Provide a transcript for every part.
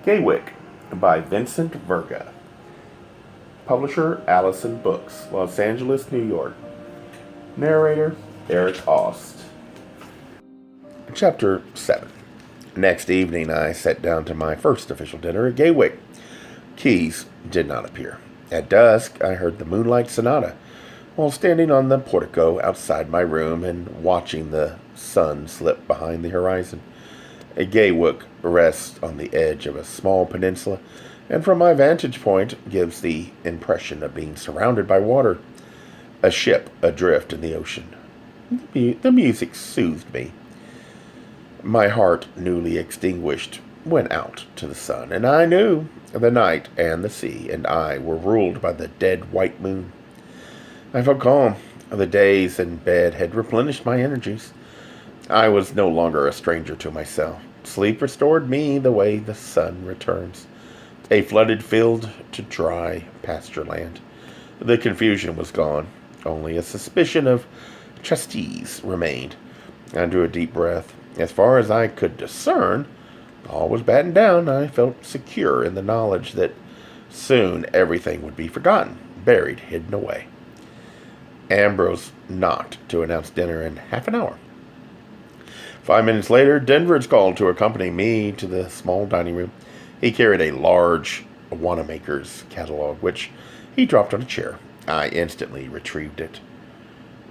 Gaywyck by Vincent Verga. Publisher Allison Books, Los Angeles, New York. Narrator Eric Aust. Chapter 7. Next evening I sat down to my first official dinner at Gaywyck. Keys did not appear. At dusk I heard the Moonlight Sonata while standing on the portico outside my room and watching the sun slip behind the horizon. Gaywyck rests on the edge of a small peninsula, and from my vantage point gives the impression of being surrounded by water, a ship adrift in the ocean. The music soothed me. My heart, newly extinguished, went out to the sun, and I knew the night and the sea and I were ruled by the dead white moon. I felt calm. The days in bed had replenished my energies. I was no longer a stranger to myself. Sleep restored me the way the sun returns. A flooded field to dry pasture land. The confusion was gone. Only a suspicion of trustees remained. I drew a deep breath. As far as I could discern, all was battened down. I felt secure in the knowledge that soon everything would be forgotten, buried, hidden away. Ambrose knocked to announce dinner in half an hour. 5 minutes later, Denver's called to accompany me to the small dining room. He carried a large Wanamaker's catalog, which he dropped on a chair. I instantly retrieved it.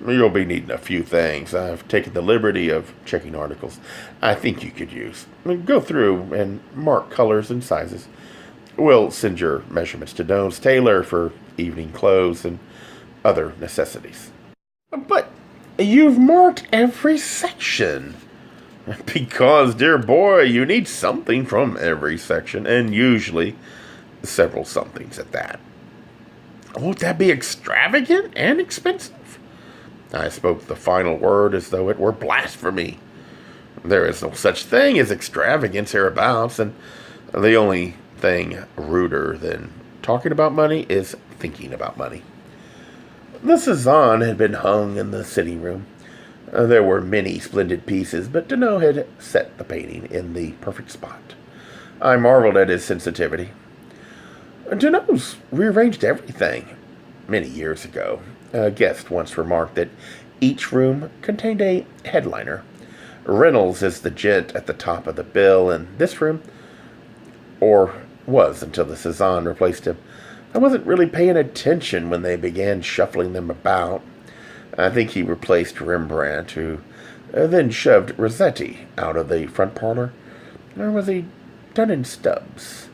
You'll be needing a few things. I've taken the liberty of checking articles I think you could use. Go through and mark colors and sizes. We'll send your measurements to Donough's tailor for evening clothes and other necessities. But you've marked every section. Because, dear boy, you need something from every section, and usually several somethings at that. Won't that be extravagant and expensive? I spoke the final word as though it were blasphemy. There is no such thing as extravagance hereabouts, and the only thing ruder than talking about money is thinking about money. The Cezanne had been hung in the sitting room. There were many splendid pieces, but Danough had set the painting in the perfect spot. I marveled at his sensitivity. Danough's rearranged everything. Many years ago, a guest once remarked that each room contained a headliner. Reynolds is the gent at the top of the bill in this room, or was until the Cezanne replaced him. I wasn't really paying attention when they began shuffling them about. I think he replaced Rembrandt, who then shoved Rossetti out of the front parlor. Or was he done in Stubbs?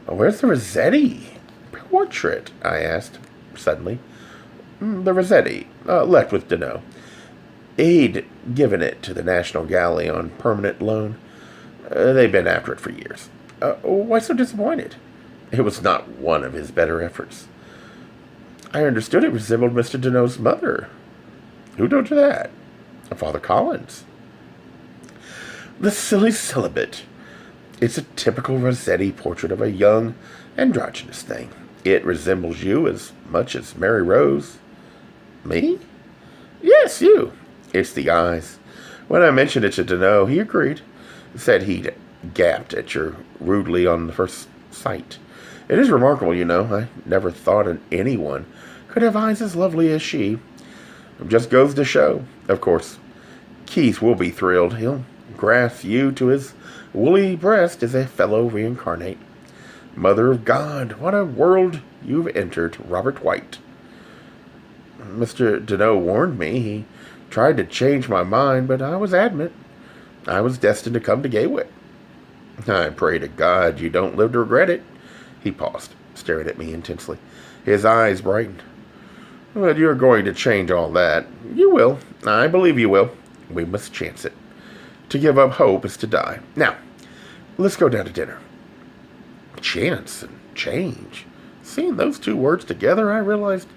Where's the Rossetti portrait? I asked, suddenly. The Rossetti, left with Danough. He'd given it to the National Gallery on permanent loan. They've been after it for years. Why so disappointed? It was not one of his better efforts. I understood it resembled Mr. Danough's mother. Who told you that? Father Collins. The silly celibate. It's a typical Rossetti portrait of a young, androgynous thing. It resembles you as much as Mary Rose. Me? Yes, you. It's the eyes. When I mentioned it to Danough, he agreed. Said he'd gapped at you rudely on the first sight. It is remarkable, you know. I never thought anyone could have eyes as lovely as she. It just goes to show. Of course, Keith will be thrilled. He'll grasp you to his woolly breast as a fellow reincarnate. Mother of God, what a world you've entered, Robert Whyte. Mr. Danough warned me. He tried to change my mind, but I was adamant. I was destined to come to Gaywyck. I pray to God you don't live to regret it. He paused, staring at me intensely. His eyes brightened. But you're going to change all that. You will. I believe you will. We must chance it. To give up hope is to die. Now, let's go down to dinner. Chance and change. Seeing those two words together, I realized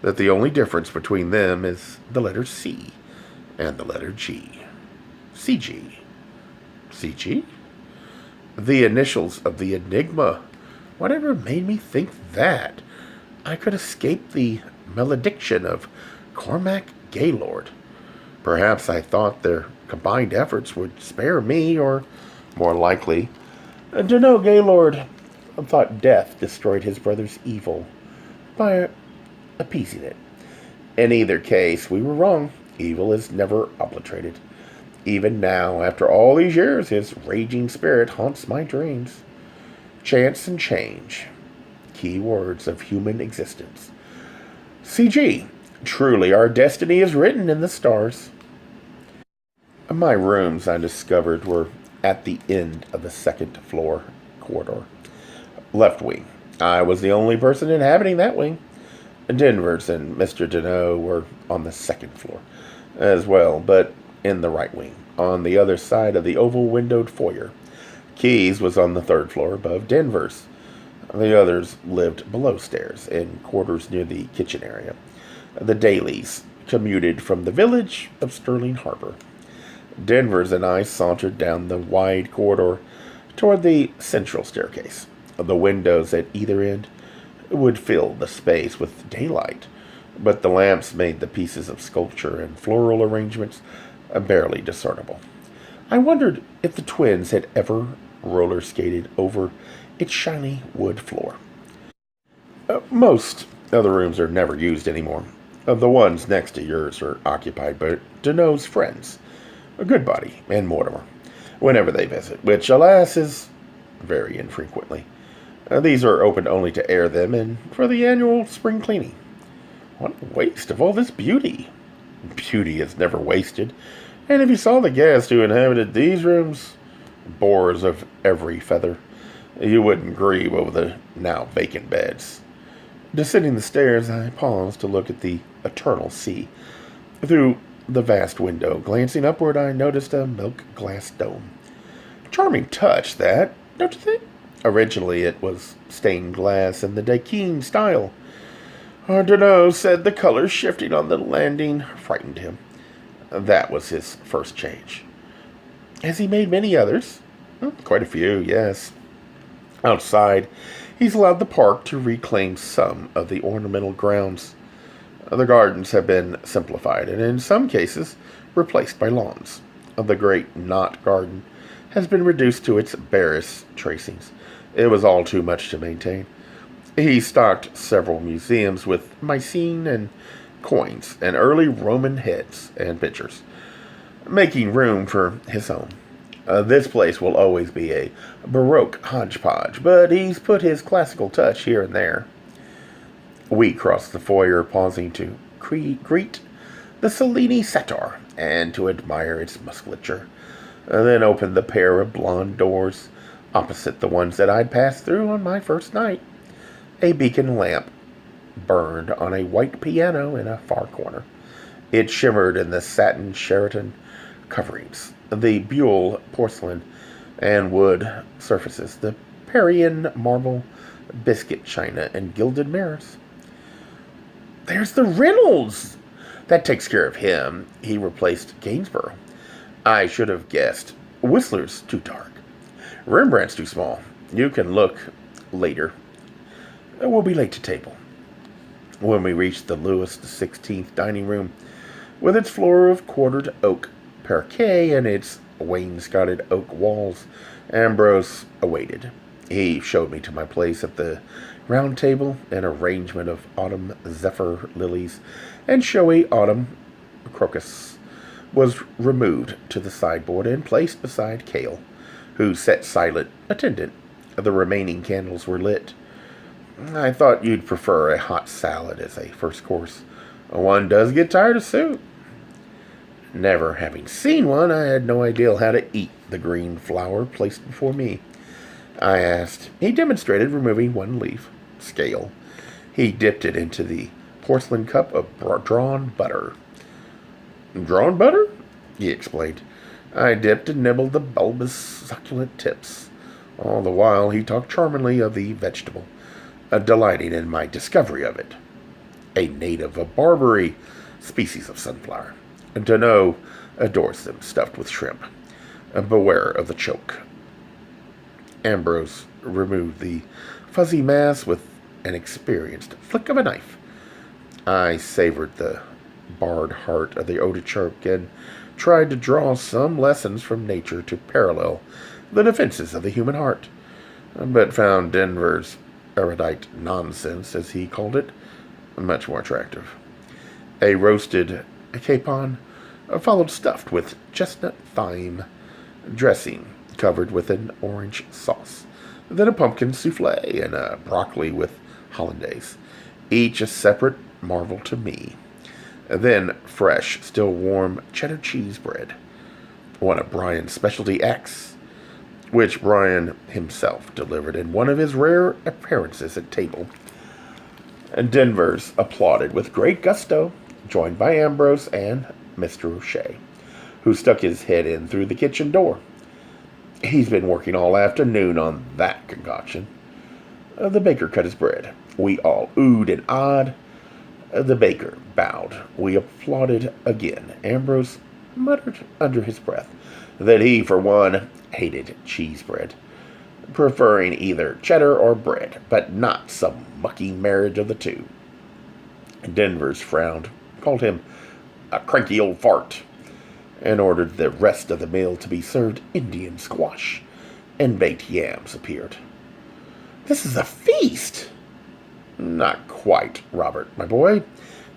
that the only difference between them is the letter C and the letter G. CG. CG? The initials of the enigma. Whatever made me think that? I could escape the malediction of Cormac Gaylord. Perhaps I thought their combined efforts would spare me, or, more likely, Danough Gaylord thought death destroyed his brother's evil by appeasing it. In either case, we were wrong. Evil is never obliterated. Even now, after all these years, his raging spirit haunts my dreams. Chance and change, key words of human existence. CG, truly our destiny is written in the stars. My rooms, I discovered, were at the end of the second floor corridor. Left wing. I was the only person inhabiting that wing. Denvers and Mr. Danough were on the second floor as well, but in the right wing, on the other side of the oval-windowed foyer. Keyes was on the third floor above Denvers. The others lived below stairs, in quarters near the kitchen area. The Dailies commuted from the village of Sterling Harbor. Denvers and I sauntered down the wide corridor toward the central staircase. The windows at either end would fill the space with daylight, but the lamps made the pieces of sculpture and floral arrangements barely discernible. I wondered if the twins had ever roller skated over its shiny wood floor. Most of the rooms are never used anymore. The ones next to yours are occupied by Danough's friends, Goodbody and Mortimer, whenever they visit, which, alas, is very infrequently. These are open only to air them and for the annual spring cleaning. What a waste of all this beauty. Beauty is never wasted. And if you saw the guests who inhabited these rooms, boars of every feather, you wouldn't grieve over the now vacant beds. Descending the stairs, I paused to look at the eternal sea. Through the vast window, glancing upward, I noticed a milk-glass dome. Charming touch, that, don't you think? Originally, it was stained glass in the Daquin style. Danough said the colors shifting on the landing frightened him. That was his first change. Has he made many others? Quite a few, yes. Outside, he's allowed the park to reclaim some of the ornamental grounds. The gardens have been simplified and, in some cases, replaced by lawns. The great knot garden has been reduced to its barest tracings. It was all too much to maintain. He stocked several museums with Mycene and coins and early Roman heads and pictures, making room for his own. This place will always be a Baroque hodgepodge, but he's put his classical touch here and there. We crossed the foyer, pausing to greet the Cellini Satyr and to admire its musculature, then opened the pair of blonde doors opposite the ones that I'd passed through on my first night. A beacon lamp burned on a white piano in a far corner. It shimmered in the satin Sheraton coverings, the Buhl porcelain and wood surfaces, the Parian marble, biscuit china, and gilded mirrors. There's the Reynolds! That takes care of him. He replaced Gainsborough. I should have guessed. Whistler's too dark. Rembrandt's too small. You can look later. We'll be late to table. When we reached the Louis XVI dining room, with its floor of quartered oak parquet and its wainscoted oak walls, Ambrose awaited. He showed me to my place at the round table. An arrangement of autumn zephyr lilies and showy autumn crocus was removed to the sideboard and placed beside Cale, who sat silent attendant. The remaining candles were lit. I thought you'd prefer a hot salad as a first course. One does get tired of soup. Never having seen one, I had no idea how to eat the green flower placed before me. I asked. He demonstrated removing one leaf, scale. He dipped it into the porcelain cup of drawn butter. Drawn butter? He explained. I dipped and nibbled the bulbous, succulent tips. All the while he talked charmingly of the vegetable, delighting in my discovery of it. A native of Barbary, species of sunflower. Danough adores them, stuffed with shrimp. Beware of the choke. Ambrose removed the fuzzy mass with an experienced flick of a knife. I savored the barred heart of the artichoke and tried to draw some lessons from nature to parallel the defenses of the human heart. but found Denver's erudite nonsense, as he called it, much more attractive. A roasted capon followed, stuffed with chestnut thyme dressing covered with an orange sauce, then a pumpkin souffle and a broccoli with hollandaise, each a separate marvel to me. Then fresh, still warm cheddar cheese bread, one of Brian's specialty acts, which Brian himself delivered in one of his rare appearances at table. And Denver's applauded with great gusto, joined by Ambrose and Mr. O'Shea, who stuck his head in through the kitchen door. He's been working all afternoon on that concoction. The baker cut his bread. We all oohed and awed. The baker bowed. We applauded again. Ambrose muttered under his breath that he, for one, hated cheese bread, preferring either cheddar or bread, but not some mucky marriage of the two. Denver's frowned, called him a cranky old fart, and ordered the rest of the meal to be served. Indian squash and baked yams appeared. "This is a feast!" "Not quite, Robert, my boy.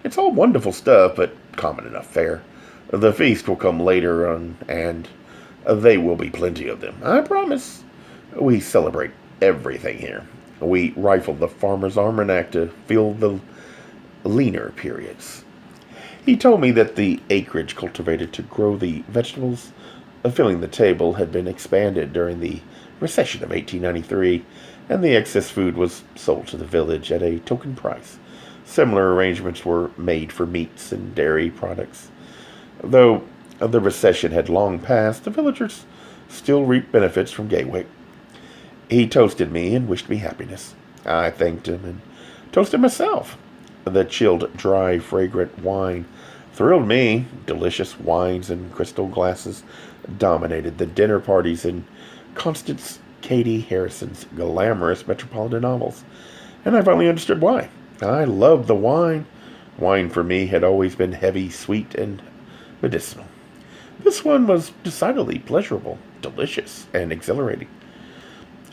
It's all wonderful stuff, but common enough fare. The feast will come later on, and they will be plenty of them, I promise. We celebrate everything here. We rifle the farmer's almanac to fill the leaner periods." He told me that the acreage cultivated to grow the vegetables filling the table had been expanded during the recession of 1893, and the excess food was sold to the village at a token price. Similar arrangements were made for meats and dairy products. Though the recession had long passed, the villagers still reaped benefits from Gaywyck. He toasted me and wished me happiness. I thanked him and toasted myself. The chilled, dry, fragrant wine thrilled me. Delicious wines in crystal glasses dominated the dinner parties in Constance Cady Harrison's glamorous metropolitan novels, and I finally understood why. I loved the wine. Wine for me had always been heavy, sweet, and medicinal. This one was decidedly pleasurable, delicious, and exhilarating.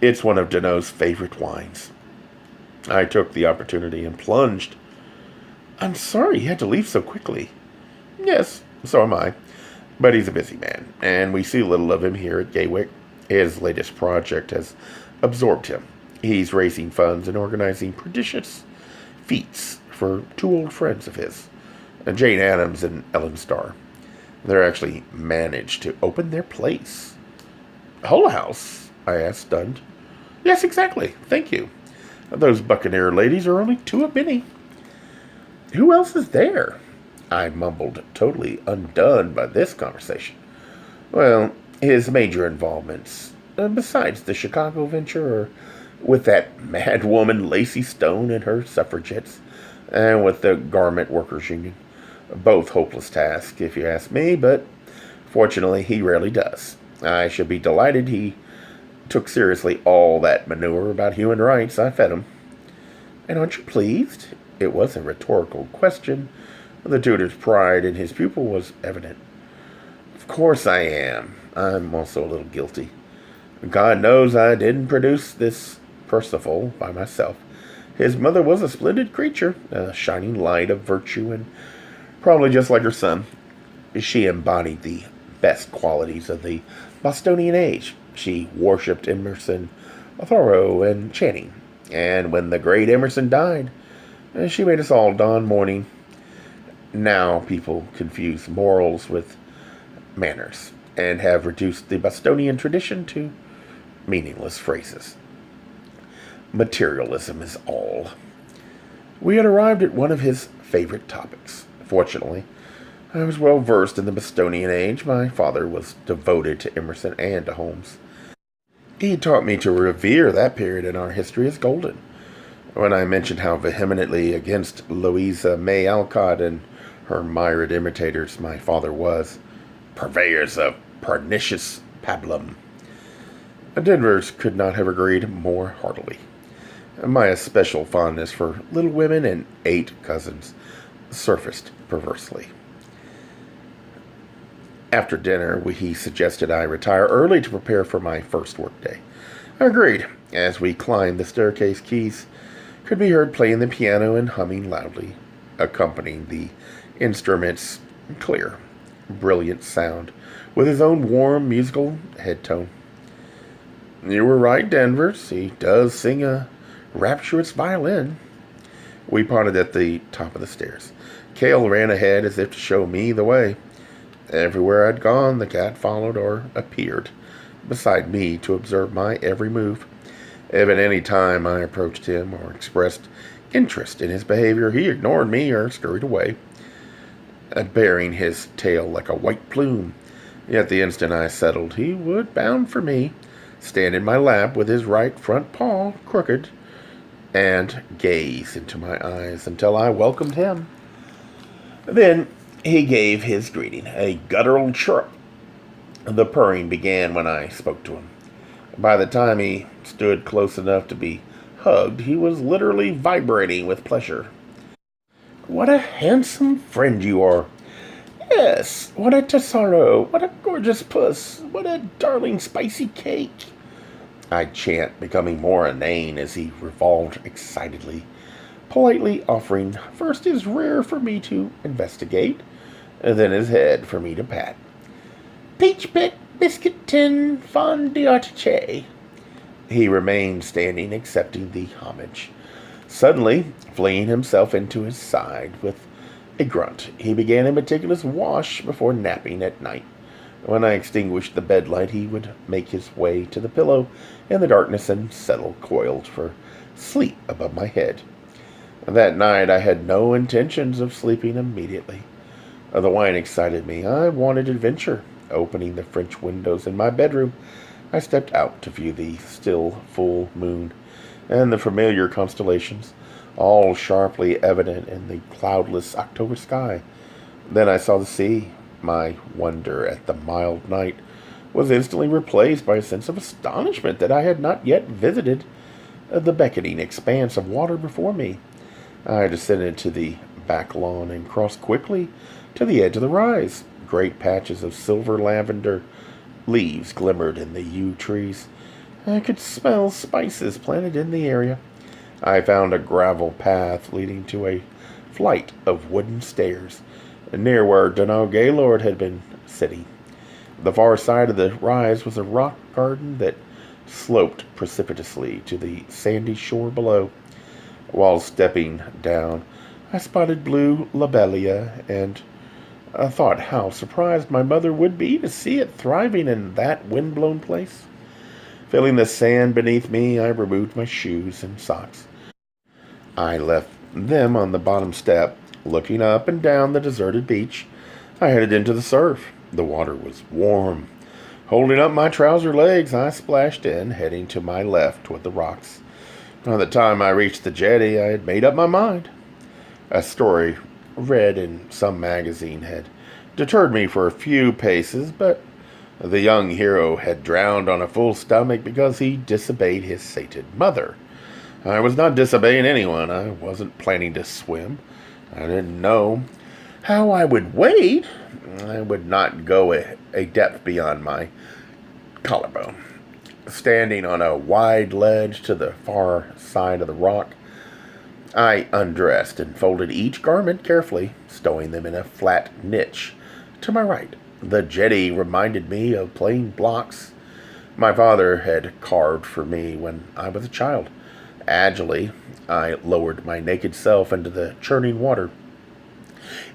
It's one of Danough's favorite wines. I took the opportunity and plunged. "I'm sorry you had to leave so quickly." "Yes, so am I. But he's a busy man, and we see little of him here at Gaywyck. His latest project has absorbed him. He's raising funds and organizing prodigious feats for two old friends of his, Jane Addams and Ellen Starr. They're actually managed to open their place." "Hull House?" I asked, stunned. "Yes, exactly. Thank you. Those Buccaneer ladies are only two of many." "Who else is there?" I mumbled, totally undone by this conversation. "Well, his major involvements, besides the Chicago venture, are with that mad woman Lacey Stone and her suffragettes, and with the Garment Workers Union. Both hopeless tasks, if you ask me, but fortunately he rarely does. I should be delighted he took seriously all that manure about human rights I fed him." "And aren't you pleased?" It was a rhetorical question. The tutor's pride in his pupil was evident. "Of course I am. I'm also a little guilty. God knows I didn't produce this Percival by myself. His mother was a splendid creature, a shining light of virtue, and probably just like her son. She embodied the best qualities of the Bostonian age. She worshipped Emerson, Thoreau, and Channing. And when the great Emerson died, she made us all don mourning. Now people confuse morals with manners, and have reduced the Bostonian tradition to meaningless phrases. Materialism is all." We had arrived at one of his favorite topics. Fortunately, I was well versed in the Bostonian age. My father was devoted to Emerson and to Holmes. He taught me to revere that period in our history as golden. When I mentioned how vehemently against Louisa May Alcott and her myriad imitators my father was, "purveyors of pernicious pablum," Denver's could not have agreed more heartily. My especial fondness for Little Women and 8 Cousins surfaced perversely. After dinner, he suggested I retire early to prepare for my first workday. Agreed. As we climbed the staircase, Keys could be heard playing the piano and humming loudly, accompanying the instrument's clear, brilliant sound with his own warm musical head tone. You were right, Danvers. He does sing a rapturous violin. We parted at the top of the stairs. Cale ran ahead as if to show me the way. Everywhere I'd gone, the cat followed or appeared beside me to observe my every move. If at any time I approached him or expressed interest in his behavior, he ignored me or scurried away, bearing his tail like a white plume. Yet the instant I settled, he would bound for me, stand in my lap with his right front paw crooked, and gaze into my eyes until I welcomed him. Then he gave his greeting, a guttural chirp. The purring began when I spoke to him. By the time he stood close enough to be hugged, he was literally vibrating with pleasure. What a handsome friend you are. Yes, what a tesoro, what a gorgeous puss, what a darling spicy cake. I'd chant, becoming more inane as he revolved excitedly, politely offering first his rear for me to investigate, and then his head for me to pat. Peach pit, biscuit tin, fondue artichaut. He remained standing, accepting the homage. Suddenly, flinging himself into his side with a grunt, he began a meticulous wash before napping at night. When I extinguished the bedlight, he would make his way to the pillow in the darkness and settle coiled for sleep above my head. That night, I had no intentions of sleeping immediately. The wine excited me. I wanted adventure. Opening the French windows in my bedroom, I stepped out to view the still full moon and the familiar constellations, all sharply evident in the cloudless October sky. Then I saw the sea. My wonder at the mild night was instantly replaced by a sense of astonishment that I had not yet visited the beckoning expanse of water before me. I descended to the back lawn and crossed quickly to the edge of the rise. Great patches of silver lavender leaves glimmered in the yew trees. I could smell spices planted in the area. I found a gravel path leading to a flight of wooden stairs, near where Danough Gaylord had been sitting. The far side of the rise was a rock garden that sloped precipitously to the sandy shore below. While stepping down, I spotted blue lobelia, and I thought how surprised my mother would be to see it thriving in that wind-blown place. Feeling the sand beneath me, I removed my shoes and socks. I left them on the bottom step. Looking up and down the deserted beach, I headed into the surf. The water was warm. Holding up my trouser legs, I splashed in, heading to my left toward the rocks. By the time I reached the jetty, I had made up my mind. A story read in some magazine had deterred me for a few paces, but the young hero had drowned on a full stomach because he disobeyed his sated mother. I was not disobeying anyone. I wasn't planning to swim. I didn't know how I would wade. I would not go a depth beyond my collarbone. Standing on a wide ledge to the far side of the rock, I undressed and folded each garment carefully, stowing them in a flat niche to my right. The jetty reminded me of plain blocks my father had carved for me when I was a child. Agilely, I lowered my naked self into the churning water.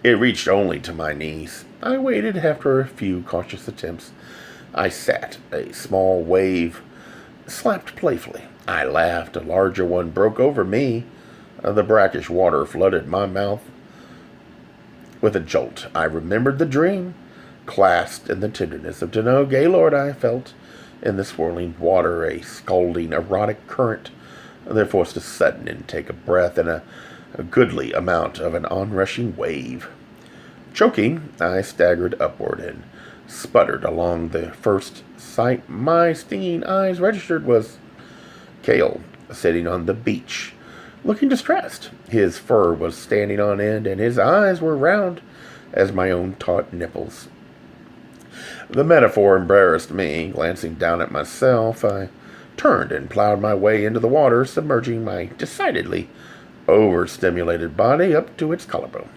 It reached only to my knees. I waited. After a few cautious attempts, I sat. A small wave slapped playfully. I laughed. A larger one broke over me. The brackish water flooded my mouth with a jolt. I remembered the dream. Clasped in the tenderness of Danough Gaylord, I felt in the swirling water a scalding, erotic current that forced a sudden intake of breath and a goodly amount of an onrushing wave. Choking, I staggered upward and sputtered along. The first sight my stinging eyes registered was Cale sitting on the beach, looking distressed. His fur was standing on end, and his eyes were round as my own taut nipples. The metaphor embarrassed me. Glancing down at myself, I turned and plowed my way into the water, submerging my decidedly overstimulated body up to its collarbone.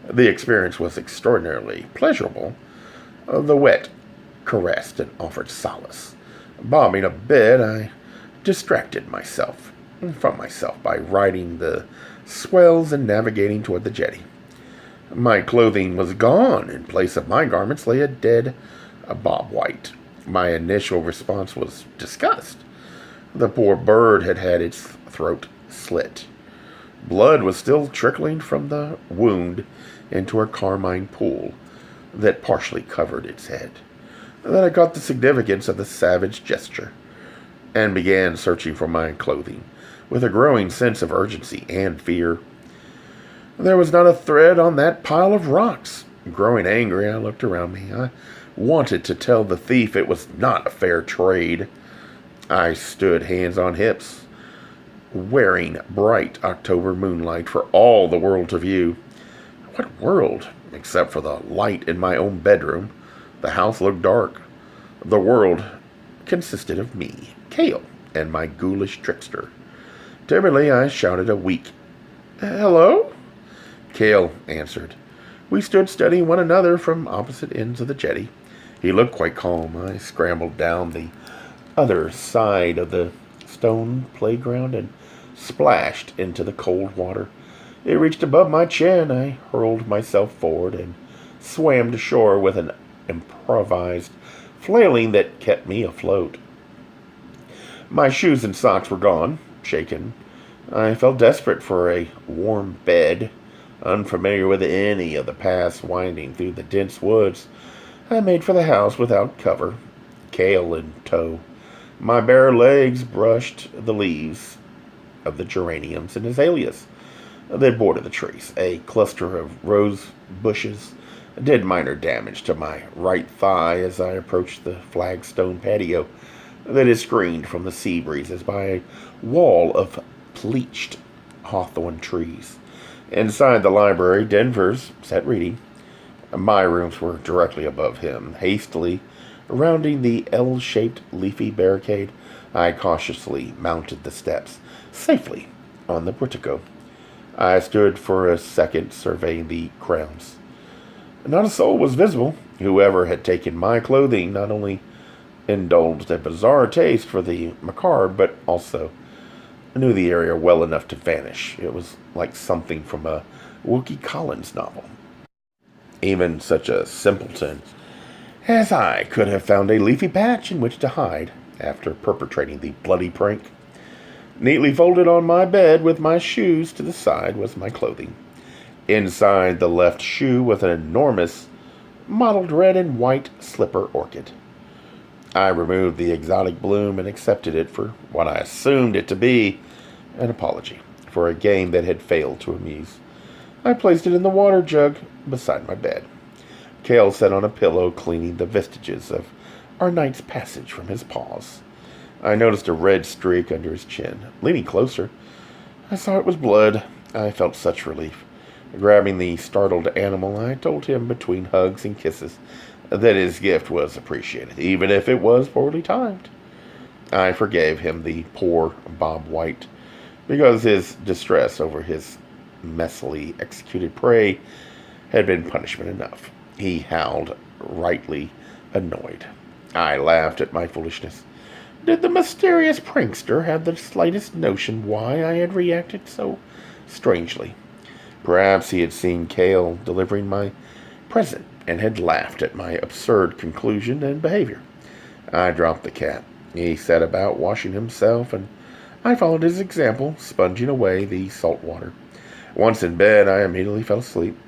The experience was extraordinarily pleasurable. The wet caressed and offered solace. Bobbing a bit, I distracted myself from myself by riding the swells and navigating toward the jetty. My clothing was gone. In place of my garments lay a dead Bob Whyte. My initial response was disgust. The poor bird had had its throat slit. Blood was still trickling from the wound into a carmine pool that partially covered its head. Then I caught the significance of the savage gesture and began searching for my clothing with a growing sense of urgency and fear. There was not a thread on that pile of rocks. Growing angry, I looked around me. I wanted to tell the thief it was not a fair trade. I stood hands on hips, wearing bright October moonlight for all the world to view. What world? Except for the light in my own bedroom, the house looked dark. The world consisted of me, Cale, and my ghoulish trickster. Timidly, I shouted a weak, "Hello?" Cale answered. We stood studying one another from opposite ends of the jetty. He looked quite calm. I scrambled down the other side of the stone playground and splashed into the cold water. It reached above my chin. I hurled myself forward and swam to shore with an improvised flailing that kept me afloat. My shoes and socks were gone, shaken. I felt desperate for a warm bed. Unfamiliar with any of the paths winding through the dense woods, I made for the house without cover, Cale in tow. My bare legs brushed the leaves of the geraniums and azaleas that bordered the trees. A cluster of rose bushes did minor damage to my right thigh as I approached the flagstone patio that is screened from the sea breezes by a wall of bleached hawthorn trees. Inside the library, Denver's sat reading. My rooms were directly above him. Hastily rounding the L-shaped leafy barricade, I cautiously mounted the steps, safely on the portico. I stood for a second surveying the grounds. Not a soul was visible. Whoever had taken my clothing not only indulged a bizarre taste for the macabre, but also knew the area well enough to vanish. It was like something from a Wilkie Collins novel. Even such a simpleton as I could have found a leafy patch in which to hide after perpetrating the bloody prank. Neatly folded on my bed with my shoes to the side was my clothing. Inside the left shoe was an enormous mottled red and white slipper orchid. I removed the exotic bloom and accepted it for what I assumed it to be, an apology for a game that had failed to amuse. I placed it in the water jug beside my bed. Cale sat on a pillow cleaning the vestiges of our night's passage from his paws. I noticed a red streak under his chin. Leaning closer, I saw it was blood. I felt such relief. Grabbing the startled animal, I told him between hugs and kisses that his gift was appreciated, even if it was poorly timed. I forgave him the poor Bob Whyte, because his distress over his messily executed prey had been punishment enough. He howled, rightly annoyed. I laughed at my foolishness. Did the mysterious prankster have the slightest notion why I had reacted so strangely? Perhaps he had seen Cale delivering my present and had laughed at my absurd conclusion and behavior. I dropped the cat. He set about washing himself, and I followed his example, sponging away the salt water. Once in bed, I immediately fell asleep.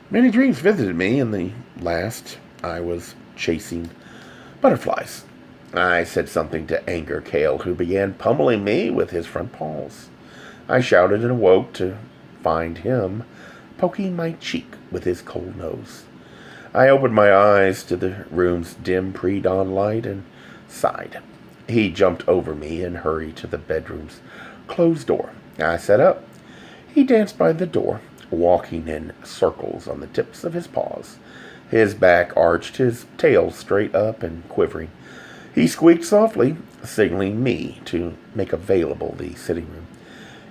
Many dreams visited me. In the last, I was chasing butterflies. I said something to anger Cale, who began pummeling me with his front paws. I shouted and awoke to find him poking my cheek with his cold nose. I opened my eyes to the room's dim pre-dawn light and sighed. He jumped over me and hurried to the bedroom's closed door. I sat up. He danced by the door, walking in circles on the tips of his paws. His back arched, his tail straight up and quivering. He squeaked softly, signaling me to make available the sitting room.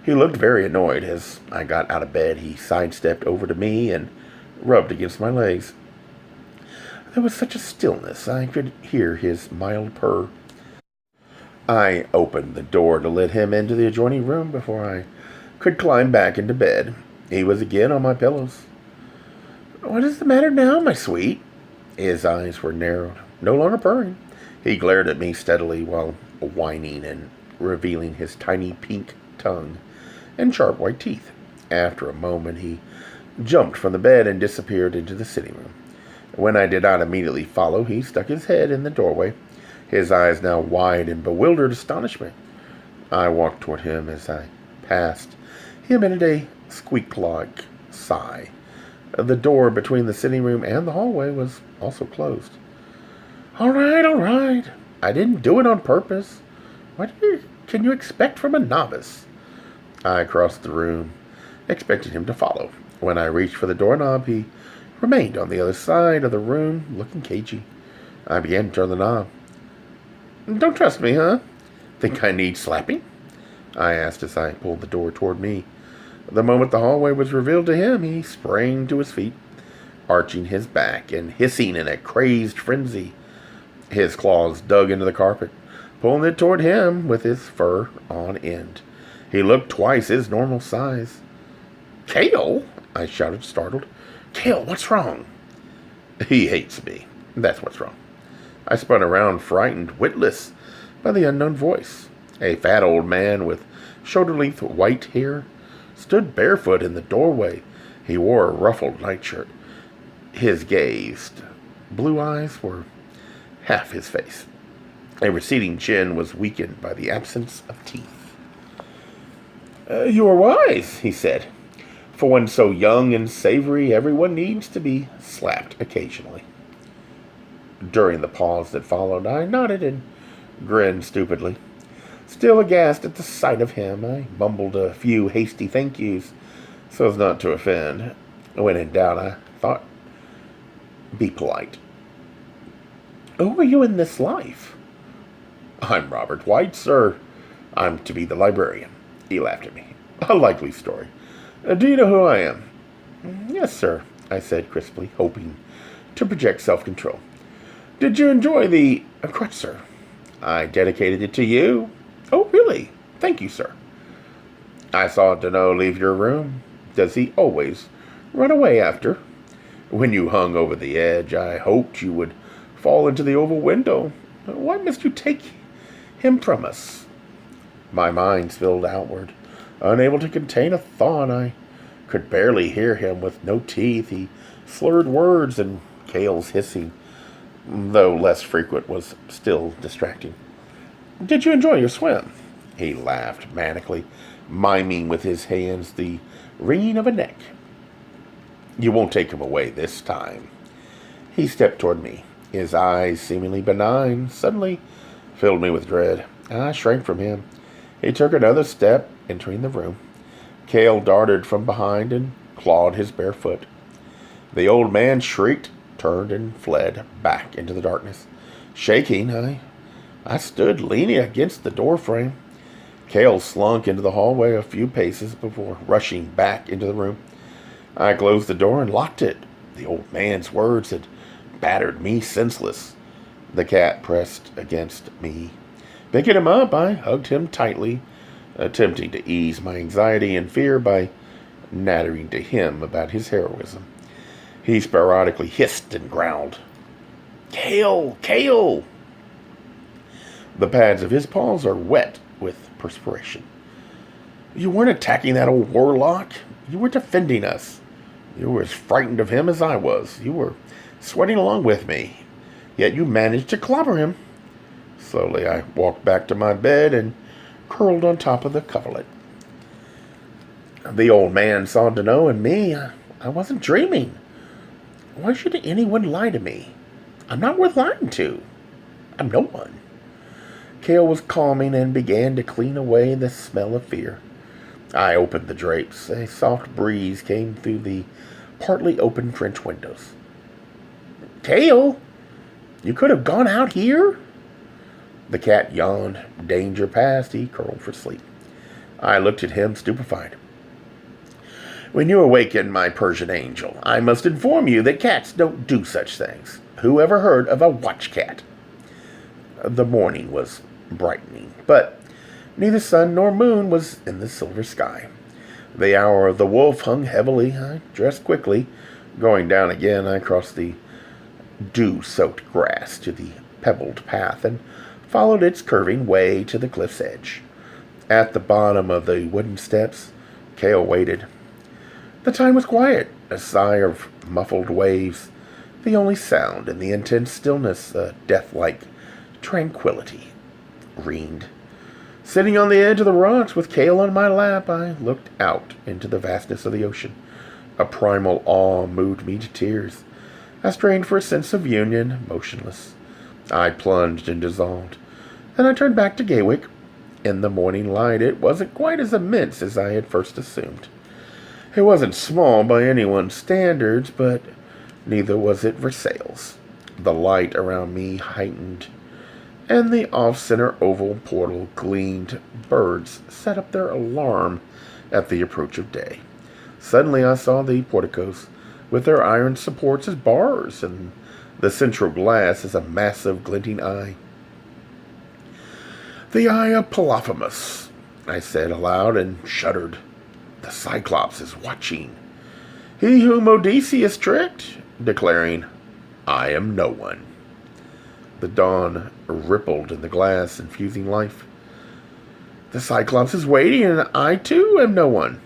He looked very annoyed. As I got out of bed, he sidestepped over to me and rubbed against my legs. There was such a stillness, I could hear his mild purr. I opened the door to let him into the adjoining room before I could climb back into bed. He was again on my pillows. "What is the matter now, my sweet?" His eyes were narrowed, no longer purring. He glared at me steadily while whining and revealing his tiny pink tongue and sharp white teeth. After a moment, he jumped from the bed and disappeared into the sitting room. When I did not immediately follow, he stuck his head in the doorway, his eyes now wide in bewildered astonishment. I walked toward him. As I passed, he emitted a squeak-like sigh. The door between the sitting room and the hallway was also closed. All right. I didn't do it on purpose. What can you expect from a novice?" I crossed the room, expecting him to follow. When I reached for the doorknob, he remained on the other side of the room, looking cagey. I began to turn the knob. "Don't trust me, huh? Think I need slapping?" I asked as I pulled the door toward me. The moment the hallway was revealed to him, he sprang to his feet, arching his back and hissing in a crazed frenzy. His claws dug into the carpet, pulling it toward him with his fur on end. He looked twice his normal size. "Kale!" I shouted, startled. "Kale, what's wrong?" "He hates me. That's what's wrong." I spun around, frightened, witless by the unknown voice. A fat old man with shoulder-length white hair stood barefoot in the doorway. He wore a ruffled nightshirt. His gazed blue eyes were half his face. A receding chin was weakened by the absence of teeth. "You are wise," he said. "For one so young and savory, everyone needs to be slapped occasionally." During the pause that followed, I nodded and grinned stupidly. Still aghast at the sight of him, I mumbled a few hasty thank yous so as not to offend. When in doubt, I thought, be polite. "Who are you in this life?" "I'm Robert Whyte, sir. I'm to be the librarian." He laughed at me. "A likely story. Do you know who I am?" "Yes, sir," I said crisply, hoping to project self-control. "Did you enjoy the crutch, sir?" "I dedicated it to you." "Oh, really? Thank you, sir." "I saw Danough leave your room. Does he always run away after? When you hung over the edge, I hoped you would fall into the oval window. Why must you take him from us?" My mind spilled outward, unable to contain a thought. I could barely hear him with no teeth. He slurred words, and Kale's hissing, though less frequent, was still distracting. "Did you enjoy your swim?" He laughed manically, miming with his hands the wringing of a neck. "You won't take him away this time." He stepped toward me. His eyes, seemingly benign, suddenly filled me with dread. I shrank from him. He took another step, entering the room. Kale darted from behind and clawed his bare foot. The old man shrieked, turned, and fled back into the darkness. Shaking, I stood leaning against the doorframe. Kale slunk into the hallway a few paces before rushing back into the room. I closed the door and locked it. The old man's words had battered me senseless. The cat pressed against me. Picking him up, I hugged him tightly, attempting to ease my anxiety and fear by nattering to him about his heroism. He sporadically hissed and growled. "Kale! Kale!" The pads of his paws are wet with perspiration. "You weren't attacking that old warlock. You were defending us. You were as frightened of him as I was. You were sweating along with me. Yet you managed to clobber him." Slowly, I walked back to my bed and curled on top of the coverlet. The old man saw Danough and me. I wasn't dreaming. Why should anyone lie to me? I'm not worth lying to. I'm no one. Kale was calming and began to clean away the smell of fear. I opened the drapes. A soft breeze came through the partly open French windows. "Kale, you could have gone out here?" The cat yawned. Danger past, he curled for sleep. I looked at him, stupefied. When you awaken, my Persian angel, I must inform you that cats don't do such things. Who ever heard of a watch cat? The morning was brightening, but neither sun nor moon was in the silver sky. The hour of the wolf hung heavily. I dressed quickly. Going down again, I crossed the dew-soaked grass to the pebbled path and followed its curving way to the cliff's edge. At the bottom of the wooden steps, Kale waited. The time was quiet, a sigh of muffled waves, the only sound in the intense stillness, a death-like tranquility, reigned. Sitting on the edge of the rocks with Kale on my lap, I looked out into the vastness of the ocean. A primal awe moved me to tears. I strained for a sense of union, motionless. I plunged and dissolved. Then I turned back to Gaywyck. In the morning light, it wasn't quite as immense as I had first assumed. It wasn't small by anyone's standards, but neither was it Versailles. The light around me heightened, and the off-center oval portal gleamed. Birds set up their alarm at the approach of day. Suddenly I saw the porticos, with their iron supports as bars, and the central glass as a massive glinting eye. The eye of Polyphemus, I said aloud, and shuddered. The Cyclops is watching. He whom Odysseus tricked, declaring, I am no one. The dawn rippled in the glass, infusing life. The Cyclops is waiting, and I too am no one.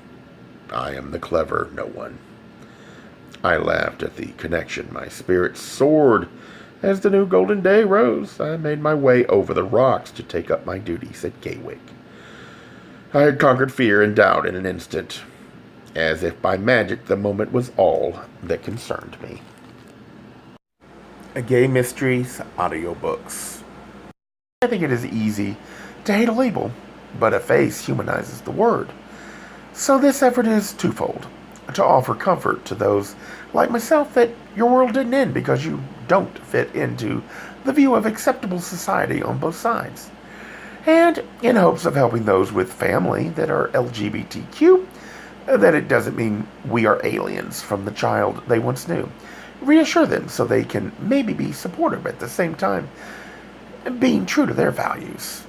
I am the clever no one. I laughed at the connection. My spirit soared as the new golden day rose. I made my way over the rocks to take up my duties at Gaywyck. I had conquered fear and doubt in an instant. As if by magic, the moment was all that concerned me. Gay Mysteries audiobooks. I think it is easy to hate a label, but a face humanizes the word. So this effort is twofold. To offer comfort to those like myself that your world didn't end because you don't fit into the view of acceptable society on both sides. And in hopes of helping those with family that are LGBTQ, that it doesn't mean we are aliens from the child they once knew. Reassure them so they can maybe be supportive at the same time, being true to their values.